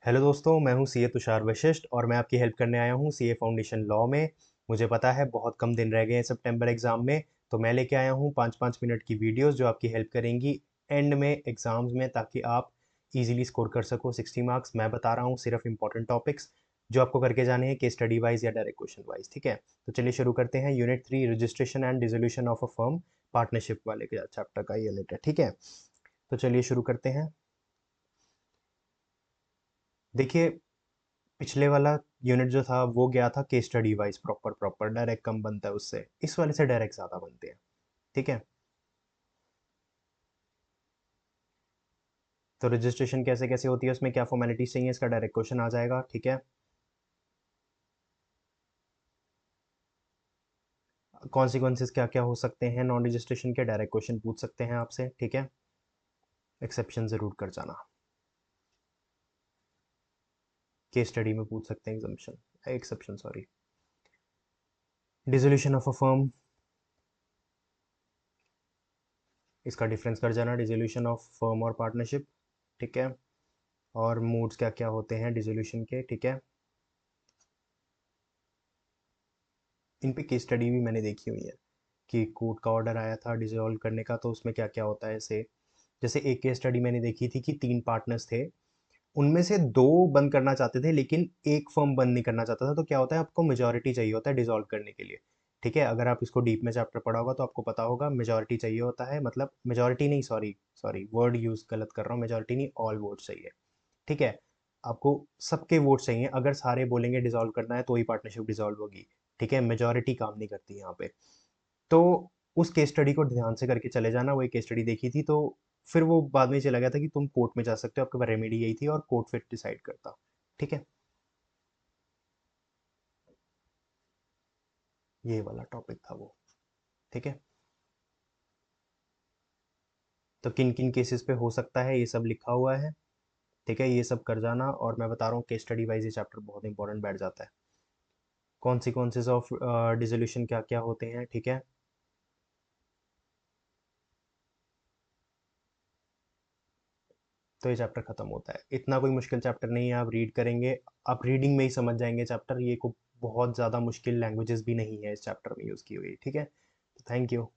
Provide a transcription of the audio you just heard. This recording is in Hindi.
हेलो दोस्तों, मैं हूं सीए तुषार वशिष्ठ और मैं आपकी हेल्प करने आया हूं सीए फाउंडेशन लॉ में। मुझे पता है बहुत कम दिन रह गए हैं सितंबर एग्ज़ाम में, तो मैं लेके आया हूं 5-5 मिनट की वीडियोस जो आपकी हेल्प करेंगी एंड में एग्ज़ाम्स में, ताकि आप इजीली स्कोर कर सको 60 मार्क्स। मैं बता रहा हूं सिर्फ इंपॉर्टेंट टॉपिक्स जो आपको करके जाने हैं, केस स्टडी वाइज या डायरेक्ट क्वेश्चन वाइज। ठीक है, तो चलिए शुरू करते हैं। Unit 3, registration and dissolution of a firm, partnership वाले के चैप्टर का यूनिट है। ठीक है, तो चलिए शुरू करते हैं। देखिए, पिछले वाला यूनिट जो था वो गया था case study wise, proper proper direct कम बनता है उससे, इस वाले से डायरेक्ट ज़्यादा बनते हैं। ठीक है, तो रजिस्ट्रेशन कैसे कैसे होती है, उसमें क्या फॉर्मेलिटीज चाहिए, इसका डायरेक्ट क्वेश्चन आ जाएगा। ठीक है, कॉन्सिक्वेंसेस क्या क्या हो सकते हैं नॉन रजिस्ट्रेशन के, डायरेक्ट क्वेश्चन पूछ सकते हैं आपसे। ठीक है, एक्सेप्शन ज़रूर कर जाना, केस स्टडी में पूछ सकते हैं exemption, exception sorry. Dissolution of a firm, इसका डिफरेंस कर जाना, डिसोल्यूशन ऑफ फर्म और पार्टनरशिप। ठीक है, और मूड्स क्या क्या होते हैं डिसोल्यूशन के। ठीक है, इन पे केस स्टडी भी मैंने देखी हुई है कि कोर्ट का ऑर्डर आया था डिसॉल्व करने का, तो उसमें क्या क्या होता है। ऐसे जैसे एक केस स्टडी मैंने देखी थी कि 3 पार्टनर्स थे, उनमें से 2 बंद करना चाहते थे लेकिन एक फर्म बंद नहीं करना चाहता था। तो क्या होता है, आपको मेजोरिटी चाहिए होता है डिसॉल्व करने के लिए। ठीक है, अगर आप इसको डीप में चैप्टर पढ़ा होगा तो आपको पता होगा मेजोरिटी चाहिए होता है, मतलब मेजोरिटी नहीं, सॉरी सॉरी वर्ड यूज गलत कर रहा हूँ, मेजोरिटी नहीं, ऑल वोट चाहिए। ठीक है, आपको सबके वोट चाहिए, अगर सारे बोलेंगे डिसॉल्व करना है तो ही पार्टनरशिप डिसॉल्व होगी। ठीक है, मेजोरिटी काम नहीं करती यहाँ पे। तो उस केस स्टडी को ध्यान से करके चले जाना, वो एक केस स्टडी देखी थी, तो फिर वो बाद में चला गया था कि तुम कोर्ट में जा सकते हो, आपके पास रेमेडी यही थी और कोर्ट फिर डिसाइड करता। ठीक है, ये वाला टॉपिक था वो। ठीक है, तो किन किन केसेस पे हो सकता है ये सब लिखा हुआ है। ठीक है, ये सब कर जाना, और मैं बता रहा हूँ केस स्टडी वाइज ये चैप्टर बहुत इंपॉर्टेंट बैठ जाता है। कॉन्सिक्वेंसेज ऑफ डिसोल्यूशन क्या क्या होते हैं। ठीक है, तो ये चैप्टर खत्म होता है। इतना कोई मुश्किल चैप्टर नहीं है, आप रीड करेंगे, आप रीडिंग में ही समझ जाएंगे चैप्टर। ये को बहुत ज़्यादा मुश्किल लैंग्वेजेस भी नहीं है इस चैप्टर में यूज़ की हुई। ठीक है, थैंक यू।